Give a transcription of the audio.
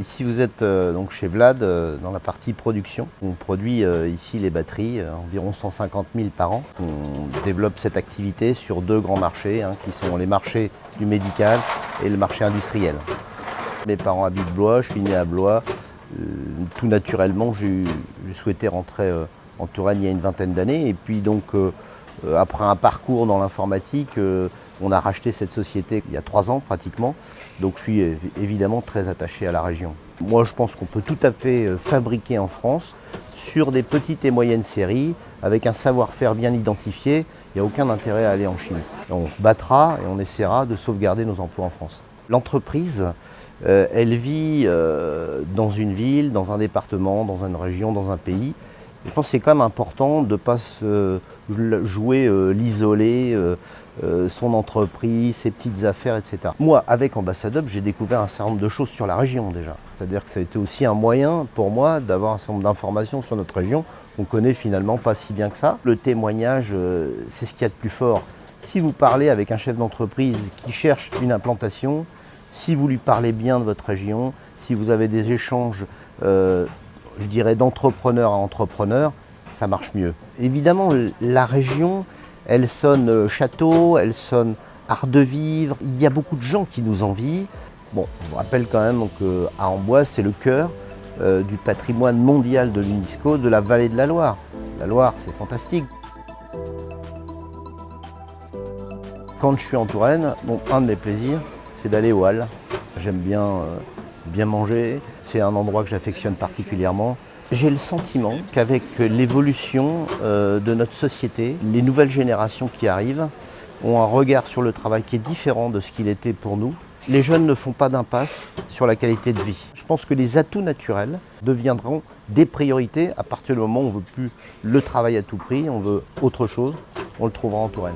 Ici vous êtes donc chez Vlad dans la partie production. On produit ici les batteries, environ 150 000 par an. On développe cette activité sur deux grands marchés qui sont les marchés du médical et le marché industriel. Mes parents habitent Blois, je suis né à Blois. Tout naturellement j'ai souhaité rentrer en Touraine il y a une vingtaine d'années et puis donc après un parcours dans l'informatique, on a racheté cette société il y a 3 ans pratiquement, donc je suis évidemment très attaché à la région. Moi je pense qu'on peut tout à fait fabriquer en France sur des petites et moyennes séries, avec un savoir-faire bien identifié, il n'y a aucun intérêt à aller en Chine. On se battra et on essaiera de sauvegarder nos emplois en France. L'entreprise, elle vit dans une ville, dans un département, dans une région, dans un pays. Je pense que c'est quand même important de ne pas jouer l'isolé, son entreprise, ses petites affaires, etc. Moi, avec Ambassadub, j'ai découvert un certain nombre de choses sur la région déjà. C'est-à-dire que ça a été aussi un moyen pour moi d'avoir un certain nombre d'informations sur notre région qu'on connaît finalement pas si bien que ça. Le témoignage, c'est ce qu'il y a de plus fort. Si vous parlez avec un chef d'entreprise qui cherche une implantation, si vous lui parlez bien de votre région, si vous avez des échanges je dirais d'entrepreneur à entrepreneur, ça marche mieux. Évidemment, la région, elle sonne château, elle sonne art de vivre. Il y a beaucoup de gens qui nous envient. Bon, je vous rappelle quand même qu'à Amboise, c'est le cœur du patrimoine mondial de l'UNESCO de la vallée de la Loire. La Loire, c'est fantastique. Quand je suis en Touraine, un de mes plaisirs, c'est d'aller aux Halles. J'aime bien manger, c'est un endroit que j'affectionne particulièrement. J'ai le sentiment qu'avec l'évolution de notre société, les nouvelles générations qui arrivent ont un regard sur le travail qui est différent de ce qu'il était pour nous. Les jeunes ne font pas d'impasse sur la qualité de vie. Je pense que les atouts naturels deviendront des priorités à partir du moment où on ne veut plus le travail à tout prix, on veut autre chose, on le trouvera en Touraine.